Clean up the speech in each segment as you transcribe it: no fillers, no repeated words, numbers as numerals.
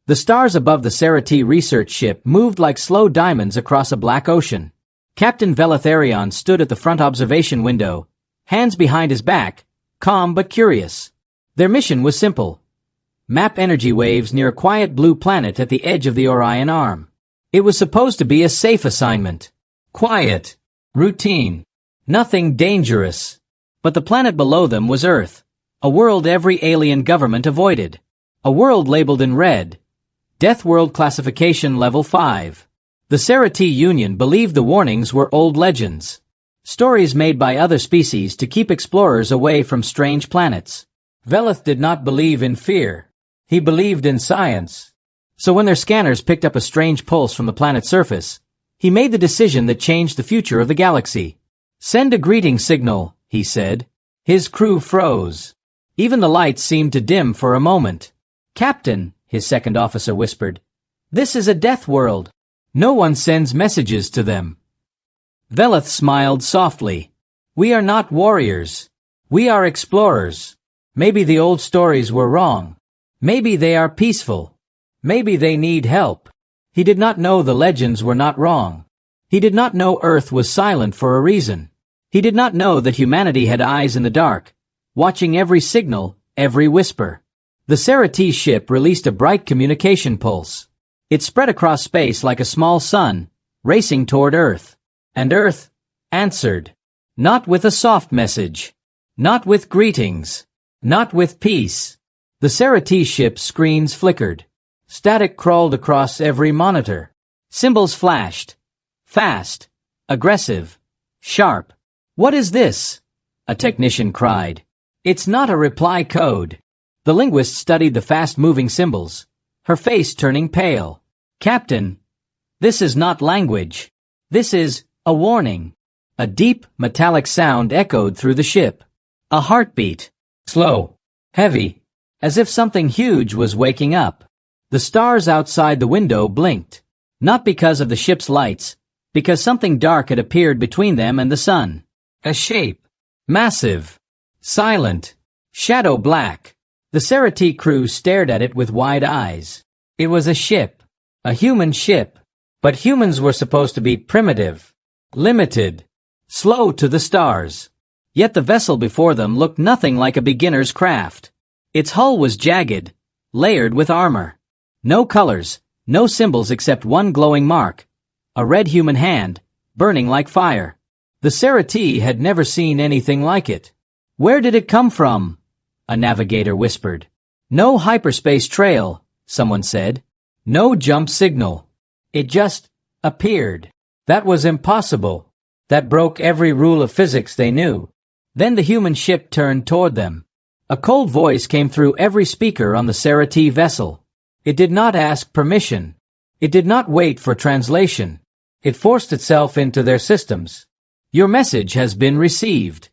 The stars above the Cerati research ship moved like slow diamonds across a black ocean. Captain Veletharion stood at the front observation window, hands behind his back, calm but curious. Their mission was simple. Map energy waves near a quiet blue planet at the edge of the Orion Arm. It was supposed to be a safe assignment. Quiet. Routine. Nothing dangerous. But the planet below them was Earth. A world every alien government avoided. A world labeled in red. Deathworld Classification Level 5. The Cerati Union believed the warnings were old legends. Stories made by other species to keep explorers away from strange planets. Veleth did not believe in fear. He believed in science. So when their scanners picked up a strange pulse from the planet's surface, he made the decision that changed the future of the galaxy. "Send a greeting signal," he said. His crew froze. Even the lights seemed to dim for a moment. "Captain," his second officer whispered, "this is a death world. No one sends messages to them." Veleth smiled softly. "We are not warriors. We are explorers. Maybe the old stories were wrong. Maybe they are peaceful. Maybe they need help." He did not know the legends were not wrong. He did not know Earth was silent for a reason. He did not know that humanity had eyes in the dark, watching every signal, every whisper. The Cerati ship released a bright communication pulse. It spread across space like a small sun, racing toward Earth. And Earth answered. Not with a soft message. Not with greetings. Not with peace. The Cerati ship's screens flickered. Static crawled across every monitor. Symbols flashed. Fast. Aggressive. Sharp. "What is this?" a technician cried. "It's not a reply code." The linguist studied the fast-moving symbols, her face turning pale. "Captain, this is not language. This is a warning." A deep, metallic sound echoed through the ship. A heartbeat. Slow. Heavy. As if something huge was waking up. The stars outside the window blinked. Not because of the ship's lights, because something dark had appeared between them and the sun. A shape. Massive. Silent. Shadow black. The Cerati crew stared at it with wide eyes. It was a ship. A human ship. But humans were supposed to be primitive. Limited. Slow to the stars. Yet the vessel before them looked nothing like a beginner's craft. Its hull was jagged, layered with armor. No colors, no symbols except one glowing mark. A red human hand, burning like fire. The Cerati had never seen anything like it. "Where did it come from?" a navigator whispered. "No hyperspace trail," someone said. "No jump signal. It just appeared." That was impossible. That broke every rule of physics they knew. Then the human ship turned toward them. A cold voice came through every speaker on the Cerati vessel. It did not ask permission. It did not wait for translation. It forced itself into their systems. "Your message has been received."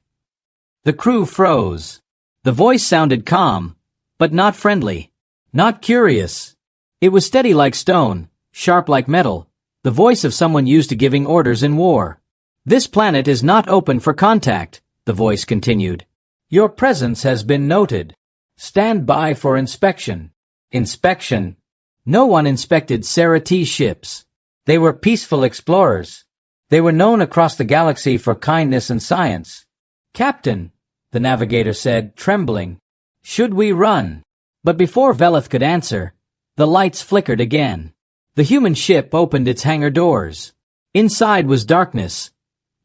The crew froze. The voice sounded calm, but not friendly, not curious. It was steady like stone, sharp like metal, the voice of someone used to giving orders in war. "This planet is not open for contact," the voice continued. "Your presence has been noted. Stand by for inspection." Inspection. No one inspected Cerati ships. They were peaceful explorers. They were known across the galaxy for kindness and science. "Captain," the navigator said, trembling, "should we run?" But before Veleth could answer, the lights flickered again. The human ship opened its hangar doors. Inside was darkness.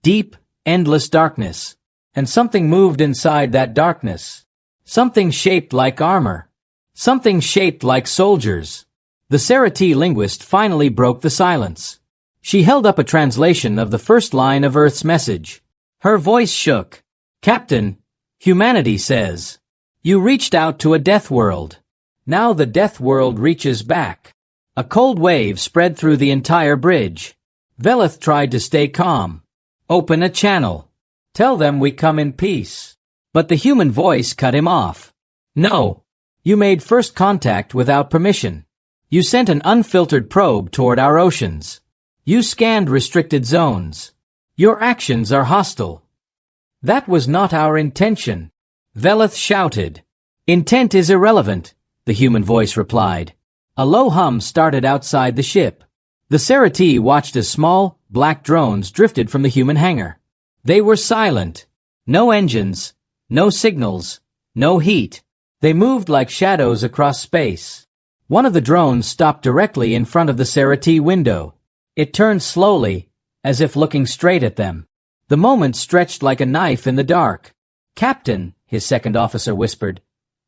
Deep, endless darkness. And something moved inside that darkness. Something shaped like armor. Something shaped like soldiers. The Cerati linguist finally broke the silence. She held up a translation of the first line of Earth's message. Her voice shook. "Captain, humanity says, you reached out to a death world. Now the death world reaches back." A cold wave spread through the entire bridge. Veleth tried to stay calm. "Open a channel. Tell them we come in peace." But the human voice cut him off. "No. You made first contact without permission. You sent an unfiltered probe toward our oceans. You scanned restricted zones. Your actions are hostile." "That was not our intention," Veleth shouted. "Intent is irrelevant," the human voice replied. A low hum started outside the ship. The Cerati watched as small, black drones drifted from the human hangar. They were silent. No engines, no signals, no heat. They moved like shadows across space. One of the drones stopped directly in front of the Cerati window. It turned slowly, as if looking straight at them. The moment stretched like a knife in the dark. "Captain," his second officer whispered,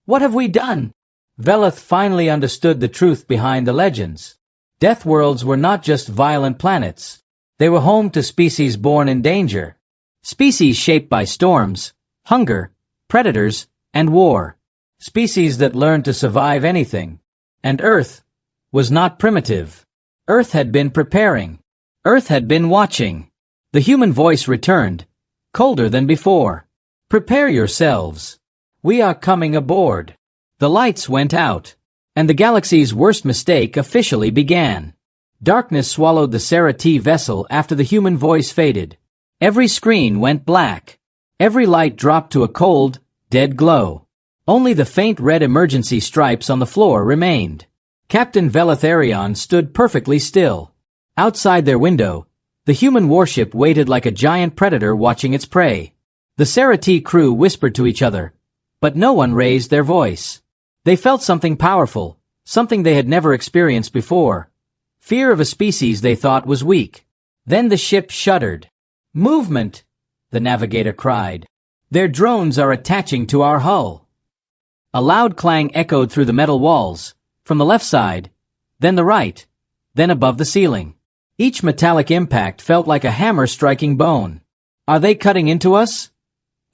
"what have we done?" Veleth finally understood the truth behind the legends. Deathworlds were not just violent planets. They were home to species born in danger. Species shaped by storms, hunger, predators, and war. Species that learned to survive anything. And Earth was not primitive. Earth had been preparing. Earth had been watching. The human voice returned, colder than before. "Prepare yourselves. We are coming aboard." The lights went out, and the galaxy's worst mistake officially began. Darkness swallowed the Cerati vessel after the human voice faded. Every screen went black. Every light dropped to a cold, dead glow. Only the faint red emergency stripes on the floor remained. Captain Velatharion stood perfectly still. Outside their window, the human warship waited like a giant predator watching its prey. The Cerati crew whispered to each other, but no one raised their voice. They felt something powerful, something they had never experienced before. Fear of a species they thought was weak. Then the ship shuddered. "Movement!" the navigator cried. "Their drones are attaching to our hull." A loud clang echoed through the metal walls, from the left side, then the right, then above the ceiling. Each metallic impact felt like a hammer striking bone. "Are they cutting into us?"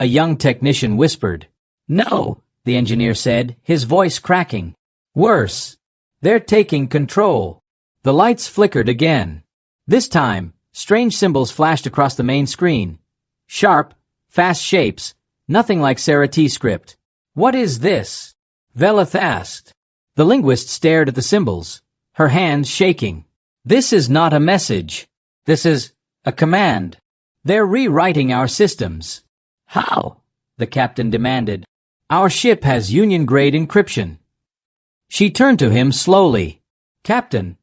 a young technician whispered. "No," the engineer said, his voice cracking. "Worse. They're taking control." The lights flickered again. This time, strange symbols flashed across the main screen. Sharp, fast shapes, nothing like Cerati script. "What is this?" Veleth asked. The linguist stared at the symbols, her hands shaking. "This is not a message. This is a command. They're rewriting our systems." "How?" the captain demanded. "Our ship has Union-grade encryption." She turned to him slowly. "Captain,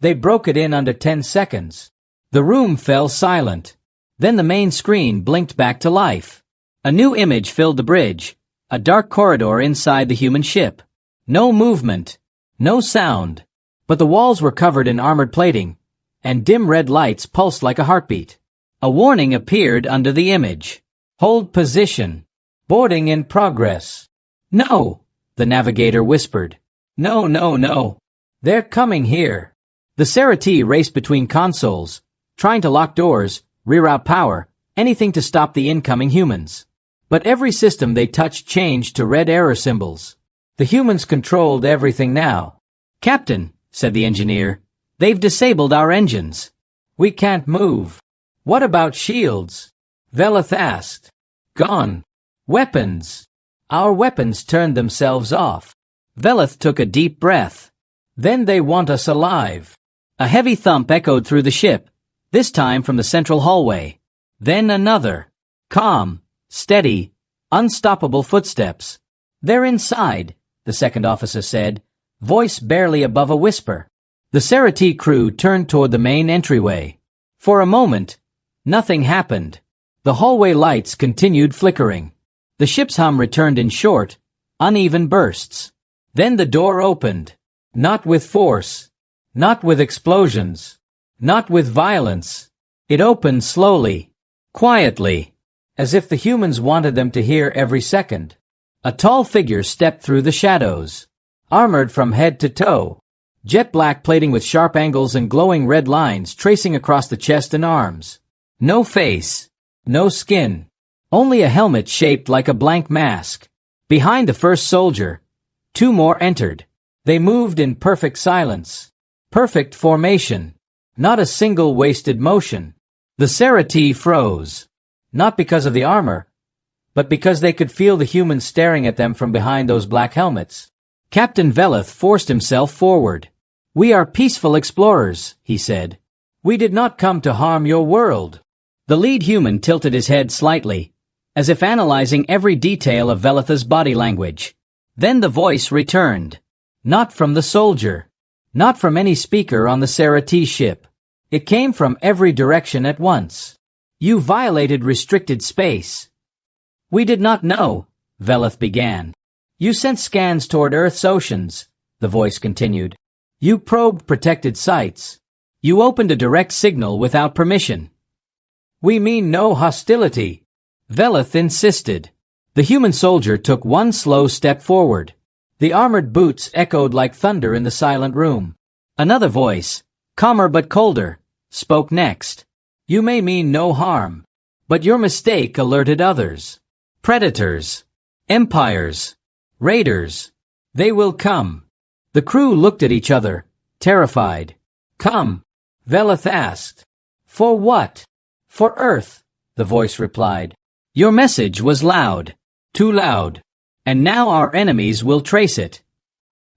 they broke it in under 10 seconds. The room fell silent. Then the main screen blinked back to life. A new image filled the bridge, a dark corridor inside the human ship. No movement, no sound, but the walls were covered in armored plating, and dim red lights pulsed like a heartbeat. A warning appeared under the image. "Hold position. Boarding in progress." "No," the navigator whispered. "No, no, no. They're coming here." The Cerati raced between consoles, trying to lock doors, reroute power, anything to stop the incoming humans. But every system they touched changed to red error symbols. The humans controlled everything now. "Captain," said the engineer, "they've disabled our engines. We can't move." "What about shields?" Veleth asked. "Gone." "Weapons?" "Our weapons turned themselves off." Veleth took a deep breath. "Then they want us alive." A heavy thump echoed through the ship, this time from the central hallway. Then another. Calm, steady, unstoppable footsteps. "They're inside," the second officer said, voice barely above a whisper. The Cerati crew turned toward the main entryway. For a moment, nothing happened. The hallway lights continued flickering. The ship's hum returned in short, uneven bursts. Then the door opened. Not with force. Not with explosions. Not with violence. It opened slowly, quietly, as if the humans wanted them to hear every second. A tall figure stepped through the shadows, armored from head to toe. Jet black plating with sharp angles and glowing red lines tracing across the chest and arms. No face. No skin. Only a helmet shaped like a blank mask. Behind the first soldier, two more entered. They moved in perfect silence. Perfect formation. Not a single wasted motion. The Cerati froze. Not because of the armor, but because they could feel the humans staring at them from behind those black helmets. Captain Veleth forced himself forward. "We are peaceful explorers," he said. "We did not come to harm your world." The lead human tilted his head slightly, as if analyzing every detail of Veletha's body language. Then the voice returned. Not from the soldier. Not from any speaker on the Sarah T ship. It came from every direction at once. You violated restricted space. We did not know, Velith began. You sent scans toward Earth's oceans, the voice continued. You probed protected sites. You opened a direct signal without permission. We mean no hostility, Velith insisted. The human soldier took one slow step forward. The armored boots echoed like thunder in the silent room. Another voice, calmer but colder, spoke next. You may mean no harm, but your mistake alerted others. Predators, empires, raiders. They will come. The crew looked at each other, terrified. Come, Velith asked. For what? For Earth, the voice replied. Your message was loud, too loud, and now our enemies will trace it.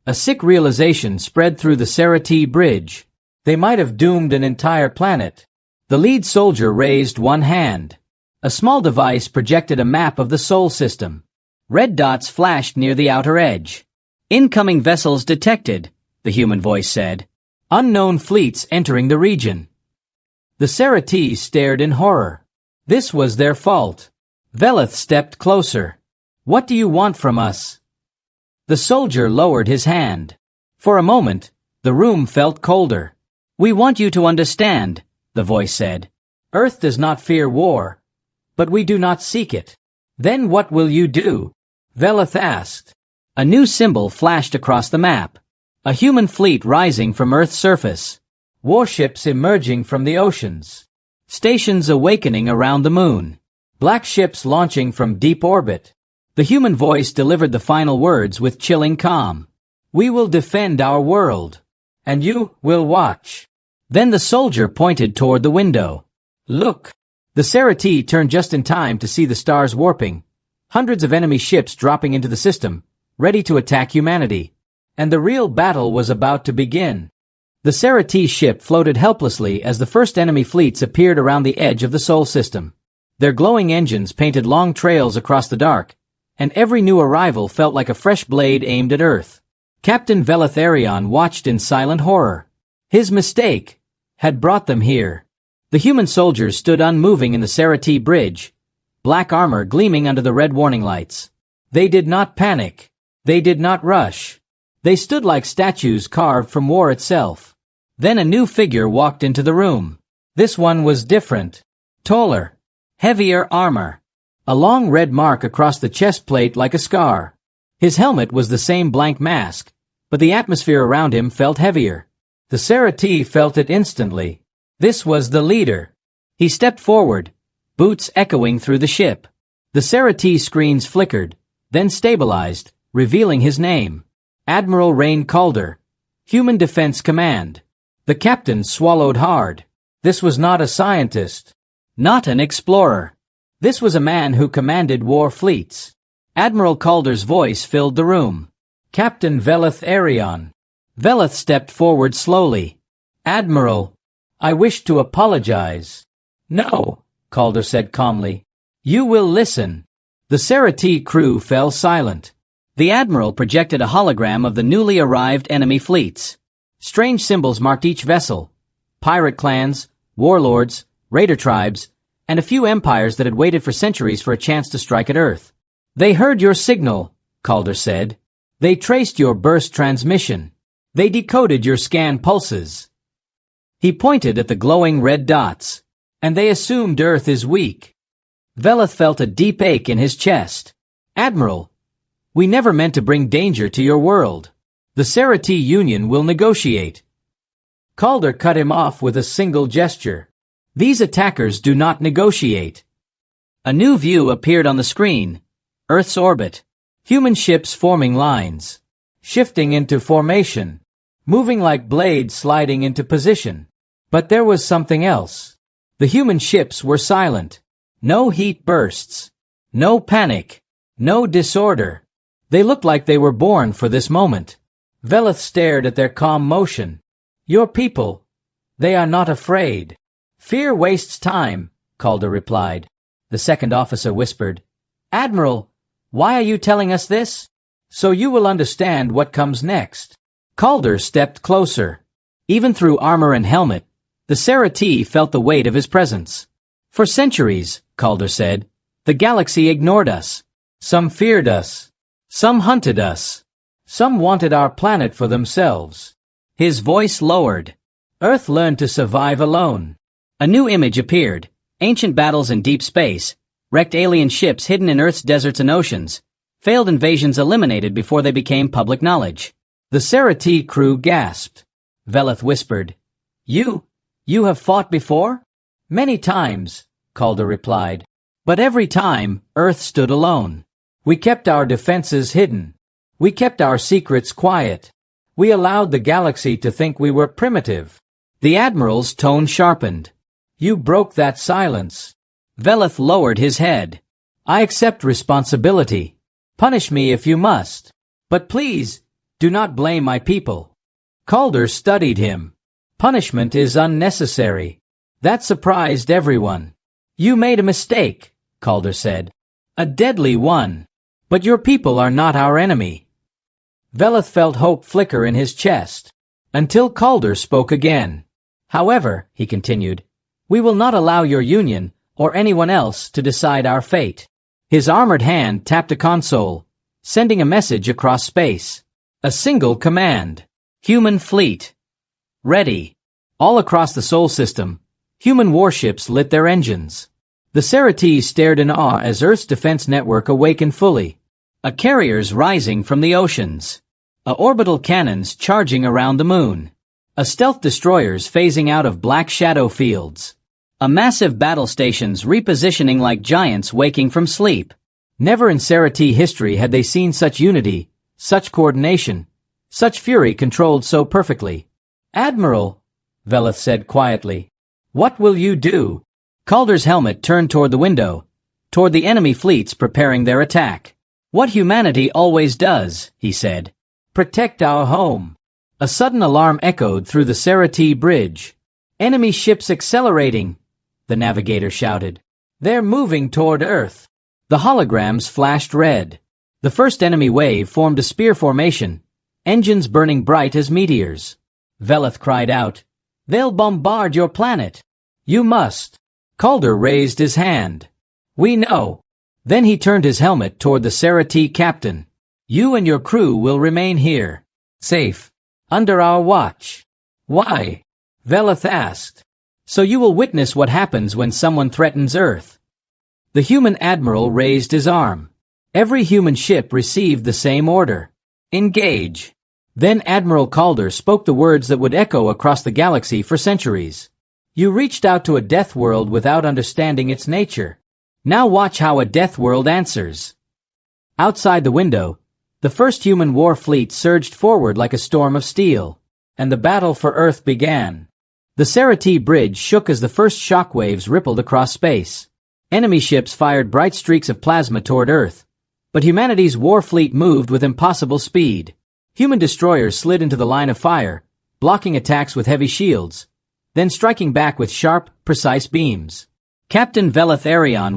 A sick realization spread through the Sarah T bridge. They might have doomed an entire planet. The lead soldier raised one hand. A small device projected a map of the Sol system. Red dots flashed near the outer edge. Incoming vessels detected, the human voice said. Unknown fleets entering the region. The Sarah T stared in horror. This was their fault. Velith stepped closer. What do you want from us? The soldier lowered his hand. For a moment, the room felt colder. We want you to understand, the voice said. Earth does not fear war, but we do not seek it. Then what will you do? Velith asked. A new symbol flashed across the map. A human fleet rising from Earth's surface. Warships emerging from the oceans. Stations awakening around the moon. Black ships launching from deep orbit. The human voice delivered the final words with chilling calm. We will defend our world. And you will watch. Then the soldier pointed toward the window. Look. The Sarah T turned just in time to see the stars warping. Hundreds of enemy ships dropping into the system, ready to attack humanity. And the real battle was about to begin. The Sarah T ship floated helplessly as the first enemy fleets appeared around the edge of the Sol system. Their glowing engines painted long trails across the dark, and every new arrival felt like a fresh blade aimed at Earth. Captain Velatharion watched in silent horror. His mistake had brought them here. The human soldiers stood unmoving in the Sarah T bridge, black armor gleaming under the red warning lights. They did not panic. They did not rush. They stood like statues carved from war itself. Then a new figure walked into the room. This one was different. Taller. Heavier armor. A long red mark across the chest plate like a scar. His helmet was the same blank mask, but the atmosphere around him felt heavier. The Sarah T felt it instantly. This was the leader. He stepped forward, boots echoing through the ship. The Sarah T screens flickered, then stabilized, revealing his name. Admiral Rain Calder, Human Defense Command. The captain swallowed hard. This was not a scientist. Not an explorer. This was a man who commanded war fleets. Admiral Calder's voice filled the room. Captain Velith Arion. Velith stepped forward slowly. Admiral, I wish to apologize. No, Calder said calmly. You will listen. The Sarah T crew fell silent. The Admiral projected a hologram of the newly arrived enemy fleets. Strange symbols marked each vessel. Pirate clans, warlords, raider tribes, and a few empires that had waited for centuries for a chance to strike at Earth. They heard your signal, Calder said. They traced your burst transmission. They decoded your scan pulses. He pointed at the glowing red dots. And they assumed Earth is weak. Velith felt a deep ache in his chest. Admiral, we never meant to bring danger to your world. The Sarah T Union will negotiate. Calder cut him off with a single gesture. These attackers do not negotiate. A new view appeared on the screen. Earth's orbit. Human ships forming lines. Shifting into formation. Moving like blades sliding into position. But there was something else. The human ships were silent. No heat bursts. No panic. No disorder. They looked like they were born for this moment. Velith stared at their calm motion. Your people. They are not afraid. Fear wastes time, Calder replied. The second officer whispered. Admiral, why are you telling us this? So you will understand what comes next. Calder stepped closer. Even through armor and helmet, the Serati felt the weight of his presence. For centuries, Calder said, the galaxy ignored us. Some feared us. Some hunted us. Some wanted our planet for themselves. His voice lowered. Earth learned to survive alone. A new image appeared. Ancient battles in deep space, wrecked alien ships hidden in Earth's deserts and oceans, failed invasions eliminated before they became public knowledge. The Serati crew gasped. Veleth whispered, You have fought before? Many times, Calder replied. But every time, Earth stood alone. We kept our defenses hidden. We kept our secrets quiet. We allowed the galaxy to think we were primitive. The Admiral's tone sharpened. You broke that silence. Veleth lowered his head. I accept responsibility. Punish me if you must. But please, do not blame my people. Calder studied him. Punishment is unnecessary. That surprised everyone. You made a mistake, Calder said. A deadly one. But your people are not our enemy. Veleth felt hope flicker in his chest. Until Calder spoke again. However, he continued, we will not allow your union, or anyone else, to decide our fate. His armored hand tapped a console, sending a message across space. A single command. Human fleet. Ready. All across the Sol system, human warships lit their engines. The Serati stared in awe as Earth's defense network awakened fully. A carriers rising from the oceans. A orbital cannons charging around the moon. A stealth destroyers phasing out of black shadow fields. A massive battle stations repositioning like giants waking from sleep. Never in Serati history had they seen such unity, such coordination, such fury controlled so perfectly. Admiral, Veleth said quietly, what will you do? Calder's helmet turned toward the window, toward the enemy fleets preparing their attack. What humanity always does, he said. Protect our home. A sudden alarm echoed through the Serati bridge. Enemy ships accelerating, the navigator shouted. They're moving toward Earth. The holograms flashed red. The first enemy wave formed a spear formation, engines burning bright as meteors. Veleth cried out, They'll bombard your planet. You must. Calder raised his hand. We know. Then he turned his helmet toward the Serati captain. You and your crew will remain here. Safe. Under our watch. Why? Veleth asked. So you will witness what happens when someone threatens Earth. The human admiral raised his arm. Every human ship received the same order. Engage. Then Admiral Calder spoke the words that would echo across the galaxy for centuries. You reached out to a death world without understanding its nature. Now watch how a death world answers. Outside the window, the first human war fleet surged forward like a storm of steel, and the battle for Earth began. The Serati bridge shook as the first shockwaves rippled across space. Enemy ships fired bright streaks of plasma toward Earth, but humanity's war fleet moved with impossible speed. Human destroyers slid into the line of fire, blocking attacks with heavy shields, then striking back with sharp, precise beams. Captain Veleth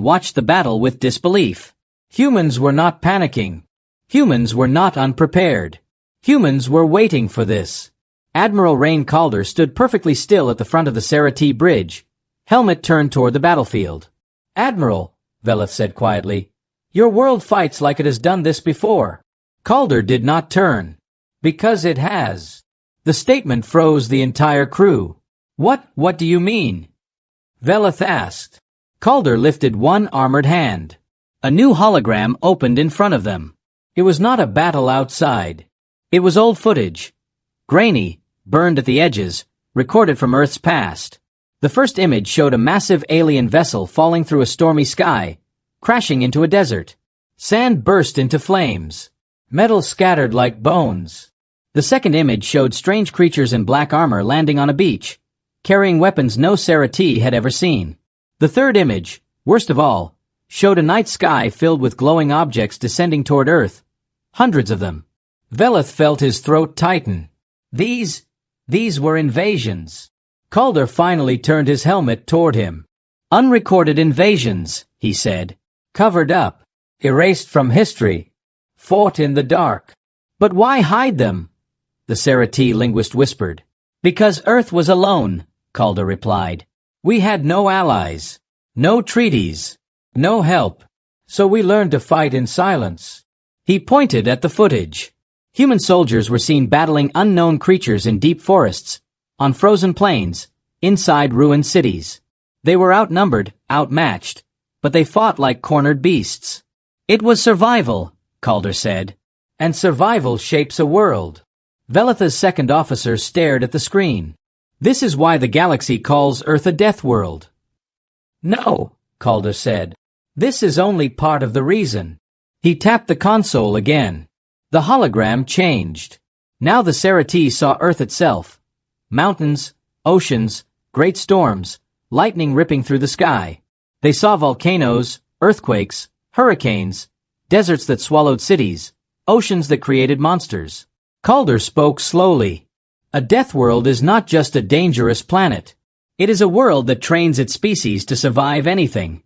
watched the battle with disbelief. Humans were not panicking. Humans were not unprepared. Humans were waiting for this. Admiral Rain Calder stood perfectly still at the front of the Serati bridge, helmet turned toward the battlefield. Admiral, Veleth said quietly, your world fights like it has done this before. Calder did not turn. Because it has. The statement froze the entire crew. What do you mean? Veleth asked. Calder lifted one armored hand. A new hologram opened in front of them. It was not a battle outside. It was old footage. Grainy, burned at the edges, recorded from Earth's past. The first image showed a massive alien vessel falling through a stormy sky, crashing into a desert. Sand burst into flames. Metal scattered like bones. The second image showed strange creatures in black armor landing on a beach, carrying weapons no Serati had ever seen. The third image, worst of all, showed a night sky filled with glowing objects descending toward Earth. Hundreds of them. Veleth felt his throat tighten. These were invasions. Calder finally turned his helmet toward him. Unrecorded invasions, he said. Covered up. Erased from history. Fought in the dark. But why hide them? the Serati linguist whispered. Because Earth was alone, Calder replied. We had no allies, no treaties, no help. So we learned to fight in silence. He pointed at the footage. Human soldiers were seen battling unknown creatures in deep forests, on frozen plains, inside ruined cities. They were outnumbered, outmatched, but they fought like cornered beasts. It was survival, Calder said. And survival shapes a world. Velitha's second officer stared at the screen. This is why the galaxy calls Earth a death world. No, Calder said. This is only part of the reason. He tapped the console again. The hologram changed. Now the Serati saw Earth itself. Mountains, oceans, great storms, lightning ripping through the sky. They saw volcanoes, earthquakes, hurricanes, deserts that swallowed cities, oceans that created monsters. Calder spoke slowly. A death world is not just a dangerous planet. It is a world that trains its species to survive anything.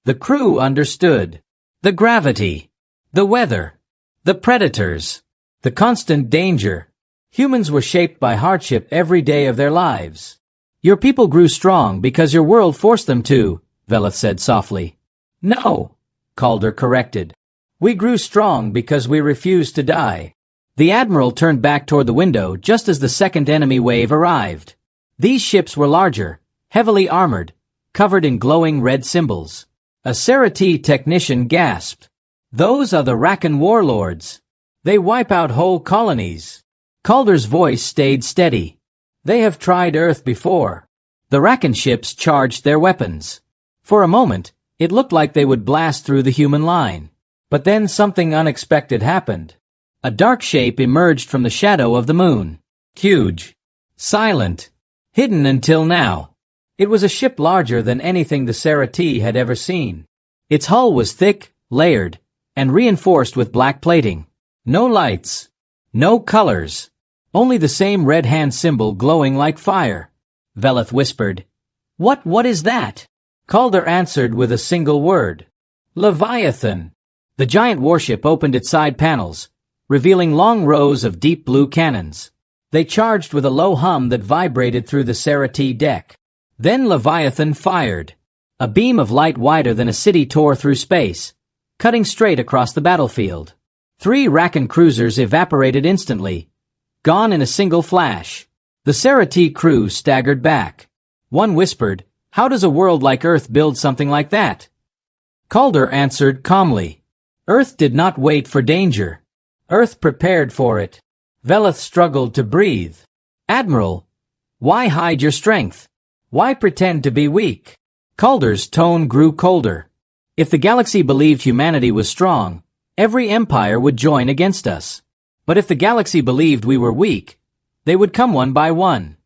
The crew understood. The gravity, the weather, the predators, the constant danger. Humans were shaped by hardship every day of their lives. Your people grew strong because your world forced them to, Velith said softly. No, Calder corrected. We grew strong because we refused to die. The Admiral turned back toward the window just as the second enemy wave arrived. These ships were larger, heavily armored, covered in glowing red symbols. A Serati technician gasped. Those are the Rakan warlords. They wipe out whole colonies. Calder's voice stayed steady. They have tried Earth before. The Rakan ships charged their weapons. For a moment, it looked like they would blast through the human line. But then something unexpected happened. A dark shape emerged from the shadow of the moon. Huge. Silent. Hidden until now. It was a ship larger than anything the Serati had ever seen. Its hull was thick, layered, and reinforced with black plating. No lights. No colors. Only the same red hand symbol glowing like fire. Velith whispered. What is that? Calder answered with a single word. Leviathan. The giant warship opened its side panels, revealing long rows of deep blue cannons. They charged with a low hum that vibrated through the Serati deck. Then Leviathan fired. A beam of light wider than a city tore through space, cutting straight across the battlefield. 3 Rakan cruisers evaporated instantly, gone in a single flash. The Serati crew staggered back. One whispered, How does a world like Earth build something like that? Calder answered calmly. Earth did not wait for danger. Earth prepared for it. Velith struggled to breathe. Admiral, why hide your strength? Why pretend to be weak? Calder's tone grew colder. If the galaxy believed humanity was strong, every empire would join against us. But if the galaxy believed we were weak, they would come one by one.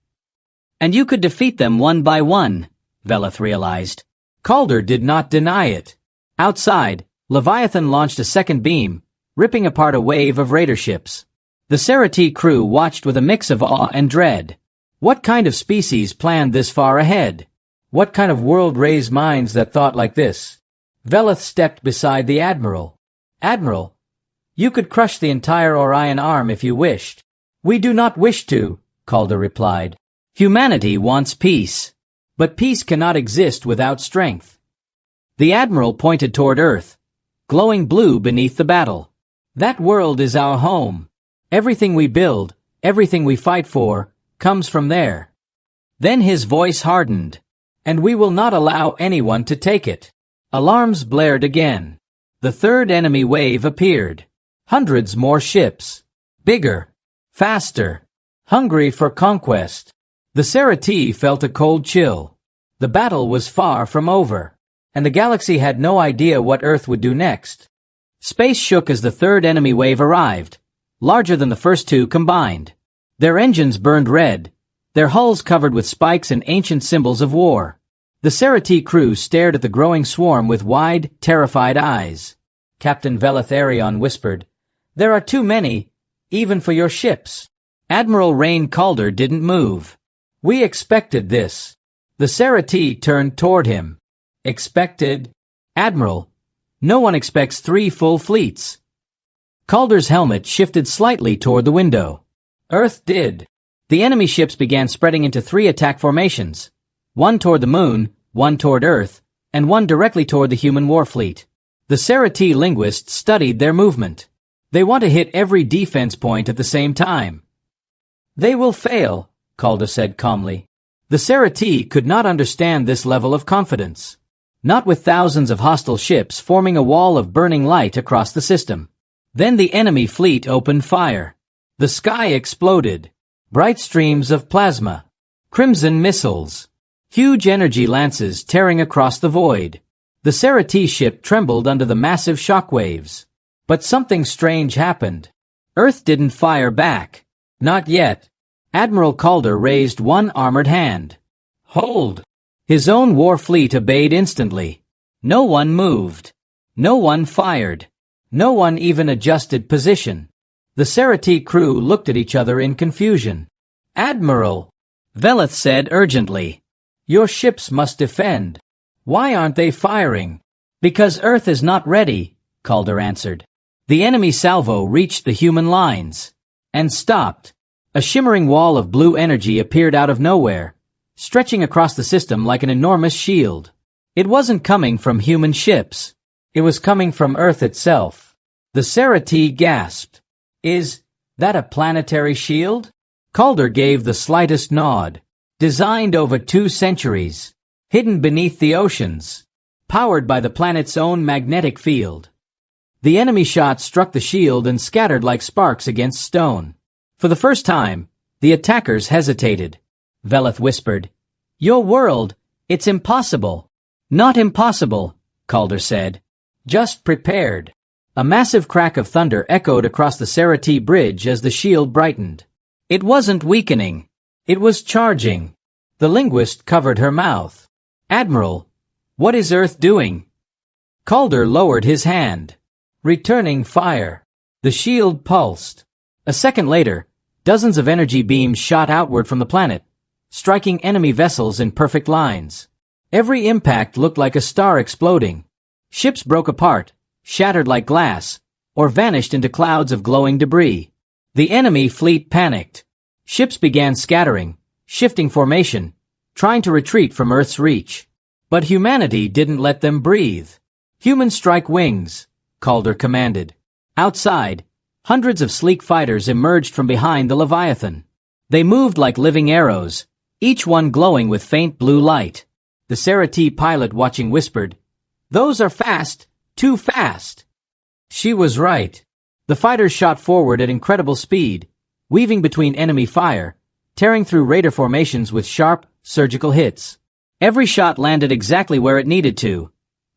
And you could defeat them one by one, Velith realized. Calder did not deny it. Outside, Leviathan launched a second beam, ripping apart a wave of raider ships. The Serati crew watched with a mix of awe and dread. What kind of species planned this far ahead? What kind of world raised minds that thought like this? Velith stepped beside the Admiral. Admiral, you could crush the entire Orion arm if you wished. We do not wish to, Calder replied. Humanity wants peace. But peace cannot exist without strength. The Admiral pointed toward Earth, glowing blue beneath the battle. That world is our home. Everything we build, everything we fight for, comes from there. Then his voice hardened. And we will not allow anyone to take it. Alarms blared again. The third enemy wave appeared. Hundreds more ships. Bigger. Faster. Hungry for conquest. The Serati felt a cold chill. The battle was far from over. And the galaxy had no idea what Earth would do next. Space shook as the third enemy wave arrived, larger than the first two combined. Their engines burned red, their hulls covered with spikes and ancient symbols of war. The Serati crew stared at the growing swarm with wide, terrified eyes. Captain Velitharion whispered, There are too many, even for your ships. Admiral Rain Calder didn't move. We expected this. The Serati turned toward him. Expected? Admiral, no one expects 3 full fleets. Calder's helmet shifted slightly toward the window. Earth did. The enemy ships began spreading into 3 attack formations. One toward the moon, one toward Earth, and one directly toward the human war fleet. The Serati linguists studied their movement. They want to hit every defense point at the same time. They will fail, Calder said calmly. The Serati could not understand this level of confidence. Not with thousands of hostile ships forming a wall of burning light across the system. Then the enemy fleet opened fire. The sky exploded. Bright streams of plasma. Crimson missiles. Huge energy lances tearing across the void. The Serati ship trembled under the massive shockwaves. But something strange happened. Earth didn't fire back. Not yet. Admiral Calder raised one armored hand. Hold! His own war fleet obeyed instantly. No one moved. No one fired. No one even adjusted position. The Serati crew looked at each other in confusion. Admiral, Veleth said urgently. Your ships must defend. Why aren't they firing? Because Earth is not ready, Calder answered. The enemy salvo reached the human lines. And stopped. A shimmering wall of blue energy appeared out of nowhere, stretching across the system like an enormous shield. It wasn't coming from human ships. It was coming from Earth itself. The Serati gasped. Is that a planetary shield? Calder gave the slightest nod. Designed over 2 centuries. Hidden beneath the oceans. Powered by the planet's own magnetic field. The enemy shot struck the shield and scattered like sparks against stone. For the first time, the attackers hesitated. Veleth whispered, Your world, it's impossible. Not impossible, Calder said. Just prepared. A massive crack of thunder echoed across the Serati bridge as the shield brightened. It wasn't weakening. It was charging. The linguist covered her mouth. Admiral, what is Earth doing? Calder lowered his hand. Returning fire. The shield pulsed. A second later, dozens of energy beams shot outward from the planet, striking enemy vessels in perfect lines. Every impact looked like a star exploding. Ships broke apart, shattered like glass, or vanished into clouds of glowing debris. The enemy fleet panicked. Ships began scattering, shifting formation, trying to retreat from Earth's reach. But humanity didn't let them breathe. Humans strike wings, Calder commanded. Outside, hundreds of sleek fighters emerged from behind the Leviathan. They moved like living arrows, each one glowing with faint blue light. The Serati pilot watching whispered, Those are fast, too fast. She was right. The fighters shot forward at incredible speed, weaving between enemy fire, tearing through raider formations with sharp, surgical hits. Every shot landed exactly where it needed to.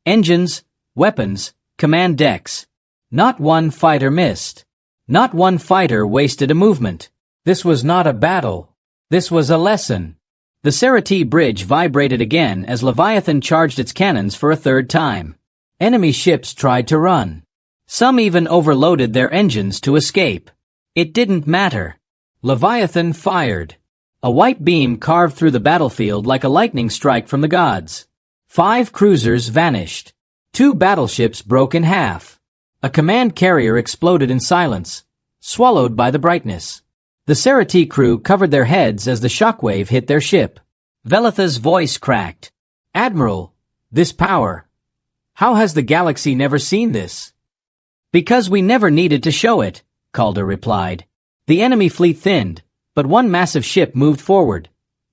Engines, weapons, command decks. Not one fighter missed. Not one fighter wasted a movement. This was not a battle. This was a lesson. The Serati bridge vibrated again as Leviathan charged its cannons for a third time. Enemy ships tried to run. Some even overloaded their engines to escape. It didn't matter. Leviathan fired. A white beam carved through the battlefield like a lightning strike from the gods. 5 cruisers vanished. 2 battleships broke in half. A command carrier exploded in silence, swallowed by the brightness. The Serati crew covered their heads as the shockwave hit their ship. Veletha's voice cracked. Admiral, this power. How has the galaxy never seen this? Because we never needed to show it, Calder replied. The enemy fleet thinned, but one massive ship moved forward,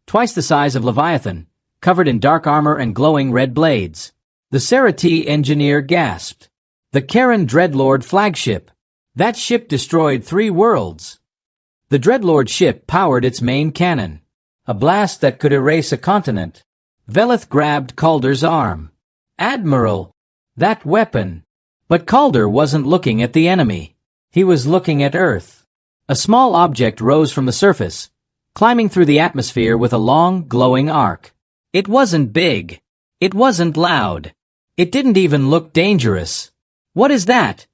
twice the size of Leviathan, covered in dark armor and glowing red blades. The Serati engineer gasped. The Karen Dreadlord flagship. That ship destroyed 3 worlds. The Dreadlord ship powered its main cannon. A blast that could erase a continent. Veleth grabbed Calder's arm. Admiral! That weapon! But Calder wasn't looking at the enemy. He was looking at Earth. A small object rose from the surface, climbing through the atmosphere with a long, glowing arc. It wasn't big. It wasn't loud. It didn't even look dangerous. What is that?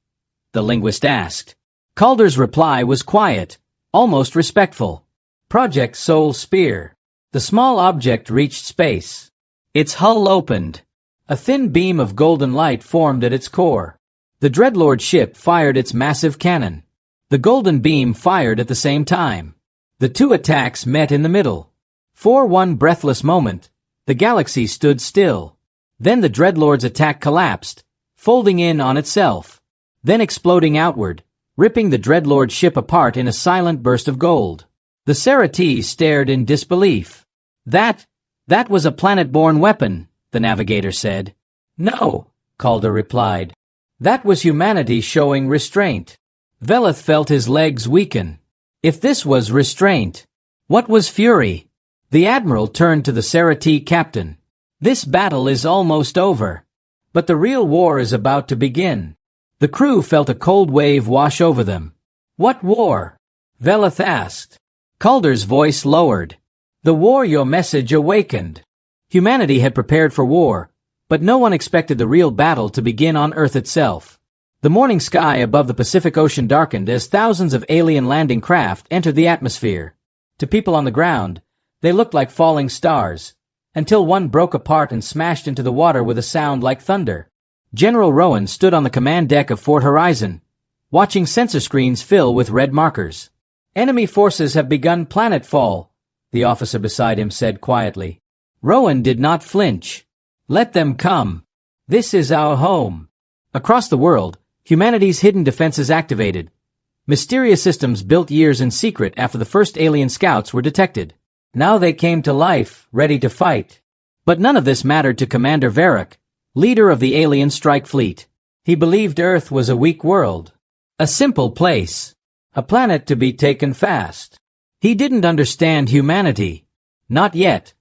The linguist asked. Calder's reply was quiet, almost respectful. Project Soul Spear. The small object reached space. Its hull opened. A thin beam of golden light formed at its core. The Dreadlord ship fired its massive cannon. The golden beam fired at the same time. The two attacks met in the middle. For one breathless moment, the galaxy stood still. Then the Dreadlord's attack collapsed, folding in on itself, then exploding outward, ripping the Dreadlord's ship apart in a silent burst of gold. The Serati stared in disbelief. That was a planet-borne weapon, the navigator said. No, Calder replied. That was humanity showing restraint. Veleth felt his legs weaken. If this was restraint, what was fury? The admiral turned to the Serati captain. This battle is almost over. But the real war is about to begin. The crew felt a cold wave wash over them. What war? Veleth asked. Calder's voice lowered. The war your message awakened. Humanity had prepared for war, but no one expected the real battle to begin on Earth itself. The morning sky above the Pacific Ocean darkened as thousands of alien landing craft entered the atmosphere. To people on the ground, they looked like falling stars, until one broke apart and smashed into the water with a sound like thunder. General Rowan stood on the command deck of Fort Horizon, watching sensor screens fill with red markers. Enemy forces have begun planetfall, the officer beside him said quietly. Rowan did not flinch. Let them come. This is our home. Across the world, humanity's hidden defenses activated. Mysterious systems built years in secret after the first alien scouts were detected. Now they came to life, ready to fight. But none of this mattered to Commander Varric, leader of the alien strike fleet. He believed Earth was a weak world. A simple place. A planet to be taken fast. He didn't understand humanity. Not yet.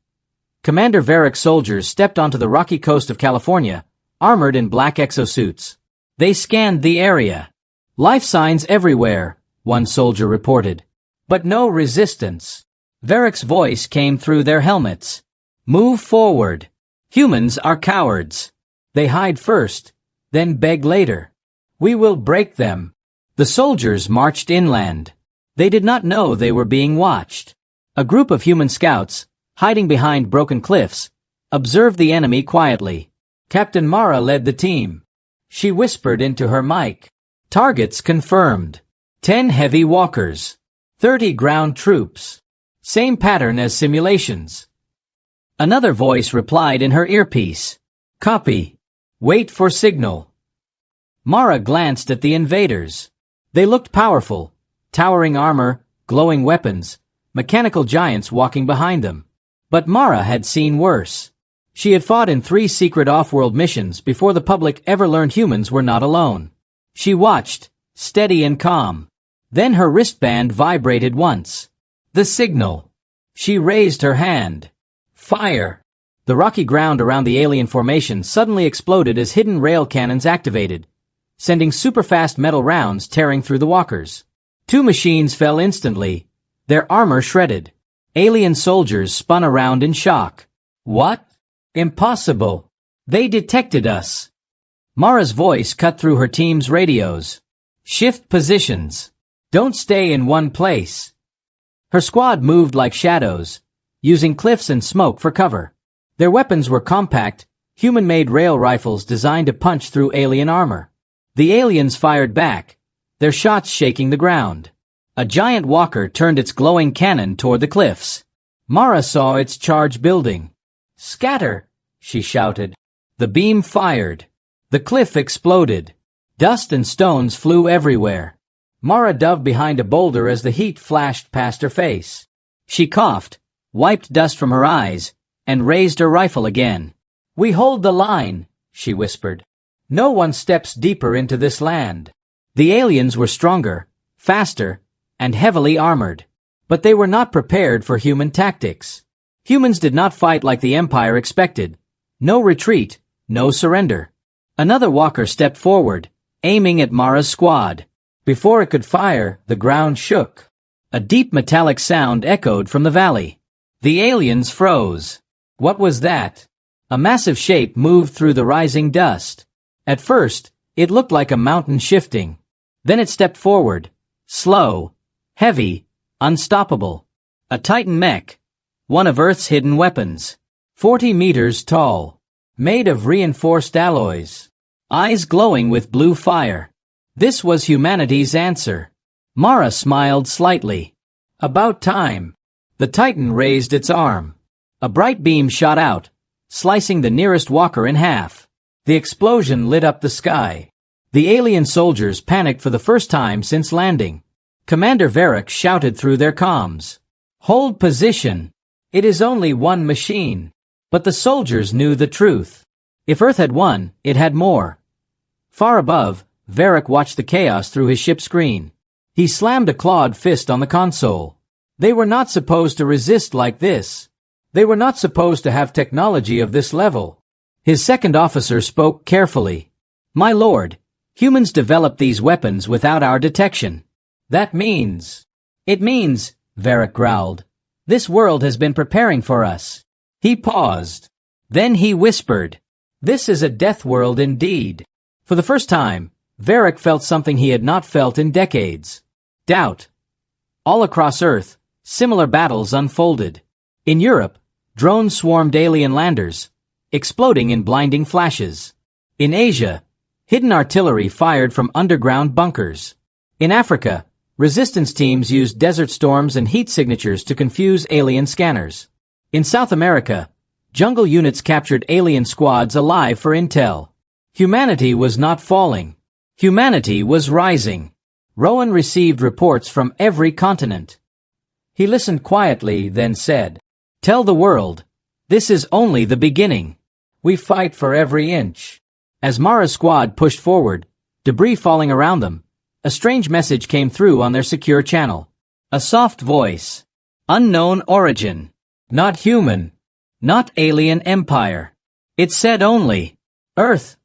Commander Varric's soldiers stepped onto the rocky coast of California, armored in black exosuits. They scanned the area. Life signs everywhere, one soldier reported. But no resistance. Varric's voice came through their helmets. Move forward. Humans are cowards. They hide first, then beg later. We will break them. The soldiers marched inland. They did not know they were being watched. A group of human scouts, hiding behind broken cliffs, observed the enemy quietly. Captain Mara led the team. She whispered into her mic. Targets confirmed. 10 heavy walkers. 30 ground troops. Same pattern as simulations. Another voice replied in her earpiece. Copy. Wait for signal. Mara glanced at the invaders. They looked powerful. Towering armor, glowing weapons, mechanical giants walking behind them. But Mara had seen worse. She had fought in 3 secret off-world missions before the public ever learned humans were not alone. She watched, steady and calm. Then her wristband vibrated once. The signal. She raised her hand. Fire. The rocky ground around the alien formation suddenly exploded as hidden rail cannons activated, sending super-fast metal rounds tearing through the walkers. 2 machines fell instantly, their armor shredded. Alien soldiers spun around in shock. What? Impossible. They detected us. Mara's voice cut through her team's radios. Shift positions. Don't stay in one place. Her squad moved like shadows, using cliffs and smoke for cover. Their weapons were compact, human-made rail rifles designed to punch through alien armor. The aliens fired back, their shots shaking the ground. A giant walker turned its glowing cannon toward the cliffs. Mara saw its charge building. Scatter, she shouted. The beam fired. The cliff exploded. Dust and stones flew everywhere. Mara dove behind a boulder as the heat flashed past her face. She coughed, wiped dust from her eyes, and raised her rifle again. We hold the line, she whispered. No one steps deeper into this land. The aliens were stronger, faster, and heavily armored. But they were not prepared for human tactics. Humans did not fight like the Empire expected. No retreat, no surrender. Another walker stepped forward, aiming at Mara's squad. Before it could fire, the ground shook. A deep metallic sound echoed from the valley. The aliens froze. What was that? A massive shape moved through the rising dust. At first, it looked like a mountain shifting. Then it stepped forward, slow, heavy, unstoppable. A Titan mech, one of Earth's hidden weapons. 40 meters tall, made of reinforced alloys. Eyes glowing with blue fire. This was humanity's answer. Mara smiled slightly. About time. The Titan raised its arm. A bright beam shot out, slicing the nearest walker in half. The explosion lit up the sky. The alien soldiers panicked for the first time since landing. Commander Varric shouted through their comms. "Hold position. It is only one machine." But the soldiers knew the truth. If Earth had won, it had more. Far above, Varric watched the chaos through his ship screen. He slammed a clawed fist on the console. They were not supposed to resist like this. They were not supposed to have technology of this level. His second officer spoke carefully. "My lord, humans developed these weapons without our detection. That means..." "It means," Varric growled, "this world has been preparing for us." He paused. Then he whispered, "This is a death world indeed." For the first time, Varric felt something he had not felt in decades. Doubt. All across Earth, similar battles unfolded. In Europe, drones swarmed alien landers, exploding in blinding flashes. In Asia, hidden artillery fired from underground bunkers. In Africa, resistance teams used desert storms and heat signatures to confuse alien scanners. In South America, jungle units captured alien squads alive for intel. Humanity was not falling. Humanity was rising. Rowan received reports from every continent. He listened quietly, then said, "Tell the world, this is only the beginning. We fight for every inch." As Mara's squad pushed forward, debris falling around them, a strange message came through on their secure channel. A soft voice. Unknown origin. Not human. Not alien empire. It said only, "Earth,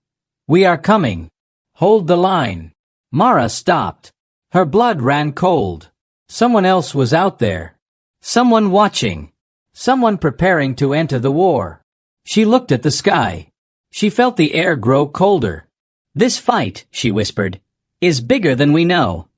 we are coming. Hold the line." Mara stopped. Her blood ran cold. Someone else was out there. Someone watching. Someone preparing to enter the war. She looked at the sky. She felt the air grow colder. "This fight," she whispered, "is bigger than we know."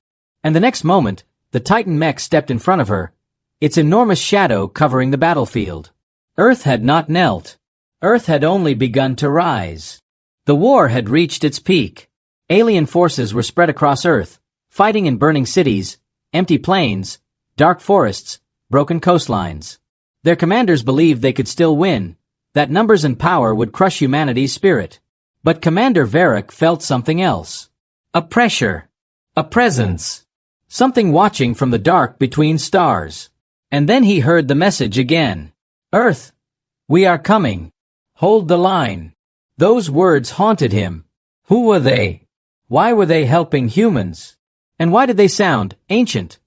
And the next moment, the Titan mech stepped in front of her, its enormous shadow covering the battlefield. Earth had not knelt. Earth had only begun to rise. The war had reached its peak. Alien forces were spread across Earth, fighting in burning cities, empty plains, dark forests, broken coastlines. Their commanders believed they could still win, that numbers and power would crush humanity's spirit. But Commander Varric felt something else. A pressure. A presence. Something watching from the dark between stars. And then he heard the message again. "Earth, we are coming. Hold the line." Those words haunted him. Who were they? Why were they helping humans? And why did they sound ancient?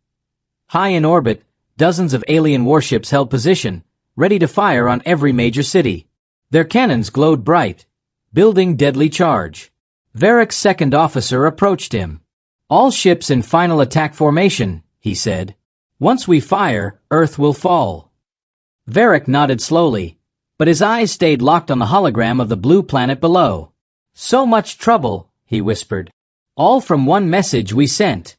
High in orbit, dozens of alien warships held position, ready to fire on every major city. Their cannons glowed bright, building deadly charge. Varric's second officer approached him. "All ships in final attack formation," he said. "Once we fire, Earth will fall." Varric nodded slowly, but his eyes stayed locked on the hologram of the blue planet below. "So much trouble," he whispered. "All from one message we sent."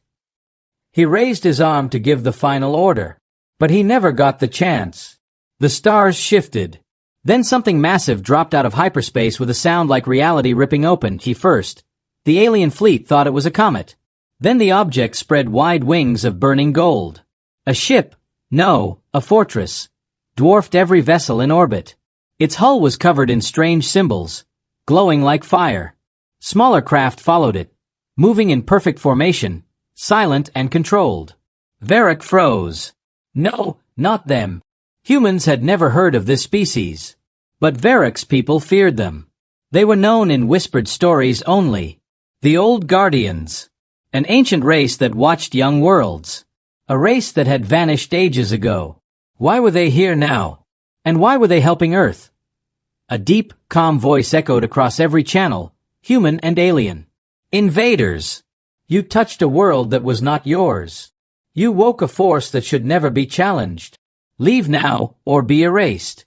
He raised his arm to give the final order, but he never got the chance. The stars shifted. Then something massive dropped out of hyperspace with a sound like reality ripping open. First, the alien fleet thought it was a comet. Then the object spread wide wings of burning gold. A ship, no, a fortress, dwarfed every vessel in orbit. Its hull was covered in strange symbols, glowing like fire. Smaller craft followed it, moving in perfect formation, silent and controlled. Varric froze. No, not them. Humans had never heard of this species. But Varric's people feared them. They were known in whispered stories only. The Old Guardians. An ancient race that watched young worlds. A race that had vanished ages ago. Why were they here now? And why were they helping Earth? A deep, calm voice echoed across every channel, human and alien. "Invaders! You touched a world that was not yours. You woke a force that should never be challenged. Leave now, or be erased."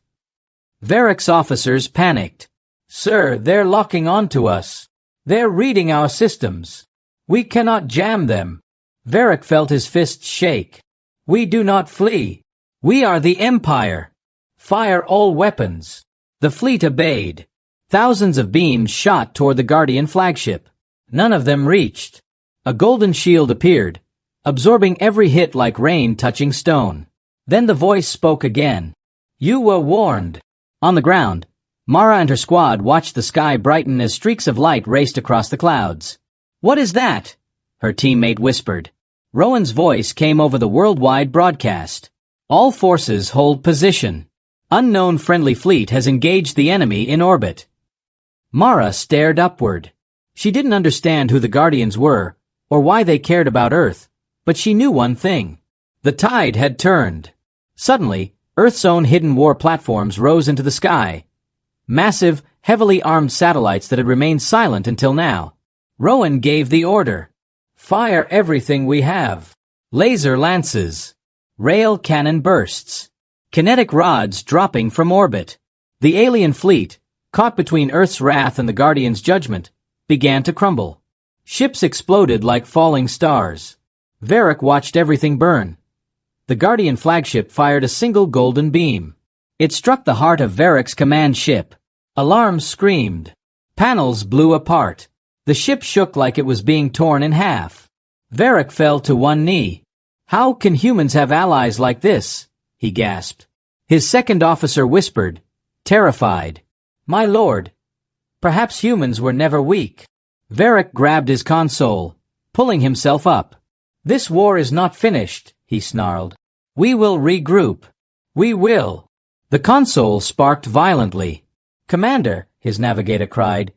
Varric's officers panicked. "Sir, they're locking onto us. They're reading our systems. We cannot jam them." Varric felt his fists shake. "We do not flee. We are the Empire. Fire all weapons." The fleet obeyed. Thousands of beams shot toward the Guardian flagship. None of them reached. A golden shield appeared, absorbing every hit like rain touching stone. Then the voice spoke again. You were warned. On the ground, Mara and her squad watched the sky brighten as streaks of light raced across the clouds. What is that? Her teammate whispered. Rowan's voice came over the worldwide broadcast. All forces hold position. Unknown friendly fleet has engaged the enemy in orbit. Mara stared upward. She didn't understand who the Guardians were, or why they cared about Earth, but she knew one thing. The tide had turned. Suddenly, Earth's own hidden war platforms rose into the sky. Massive, heavily armed satellites that had remained silent until now. Rowan gave the order. Fire everything we have. Laser lances. Rail cannon bursts. Kinetic rods dropping from orbit. The alien fleet, caught between Earth's wrath and the Guardian's judgment, began to crumble. Ships exploded like falling stars. Varric watched everything burn. The Guardian flagship fired a single golden beam. It struck the heart of Varric's command ship. Alarms screamed. Panels blew apart. The ship shook like it was being torn in half. Varric fell to one knee. How can humans have allies like this? He gasped. His second officer whispered, terrified. My lord, perhaps humans were never weak. Varric grabbed his console, pulling himself up. This war is not finished, he snarled. We will regroup. We will. The console sparked violently. Commander, his navigator cried,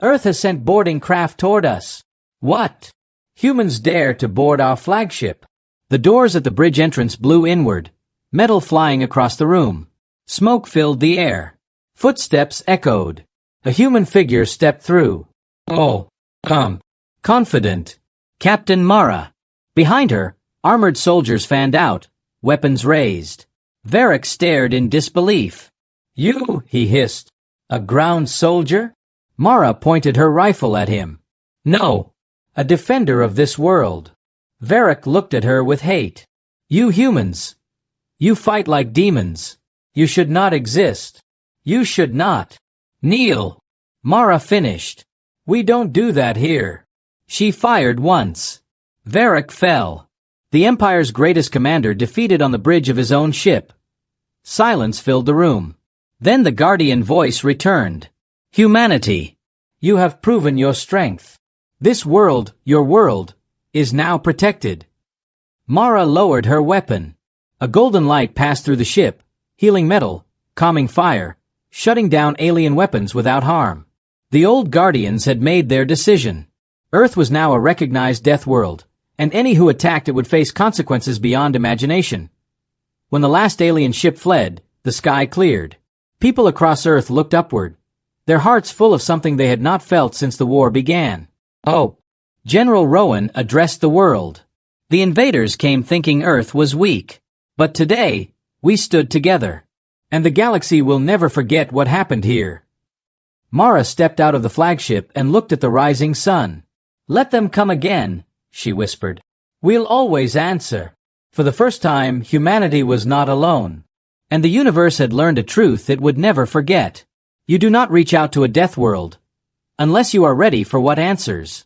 Earth has sent boarding craft toward us. What? Humans dare to board our flagship. The doors at the bridge entrance blew inward, metal flying across the room. Smoke filled the air. Footsteps echoed. A human figure stepped through. Oh, confident. Captain Mara. Behind her, armored soldiers fanned out, weapons raised. Varric stared in disbelief. You, he hissed. A ground soldier? Mara pointed her rifle at him. No, a defender of this world. Varric looked at her with hate. You humans. You fight like demons. You should not exist. You should not. Kneel. Mara finished. We don't do that here. She fired once. Varric fell. The Empire's greatest commander defeated on the bridge of his own ship. Silence filled the room. Then the Guardian voice returned. Humanity, you have proven your strength. This world, your world, is now protected. Mara lowered her weapon. A golden light passed through the ship, healing metal, calming fire, shutting down alien weapons without harm. The old Guardians had made their decision. Earth was now a recognized death world, and any who attacked it would face consequences beyond imagination. When the last alien ship fled, the sky cleared. People across Earth looked upward, their hearts full of something they had not felt since the war began. Oh! General Rowan addressed the world. The invaders came thinking Earth was weak. But today, we stood together. And the galaxy will never forget what happened here. Mara stepped out of the flagship and looked at the rising sun. Let them come again, she whispered. We'll always answer. For the first time, humanity was not alone. And the universe had learned a truth it would never forget. You do not reach out to a death world unless you are ready for what answers.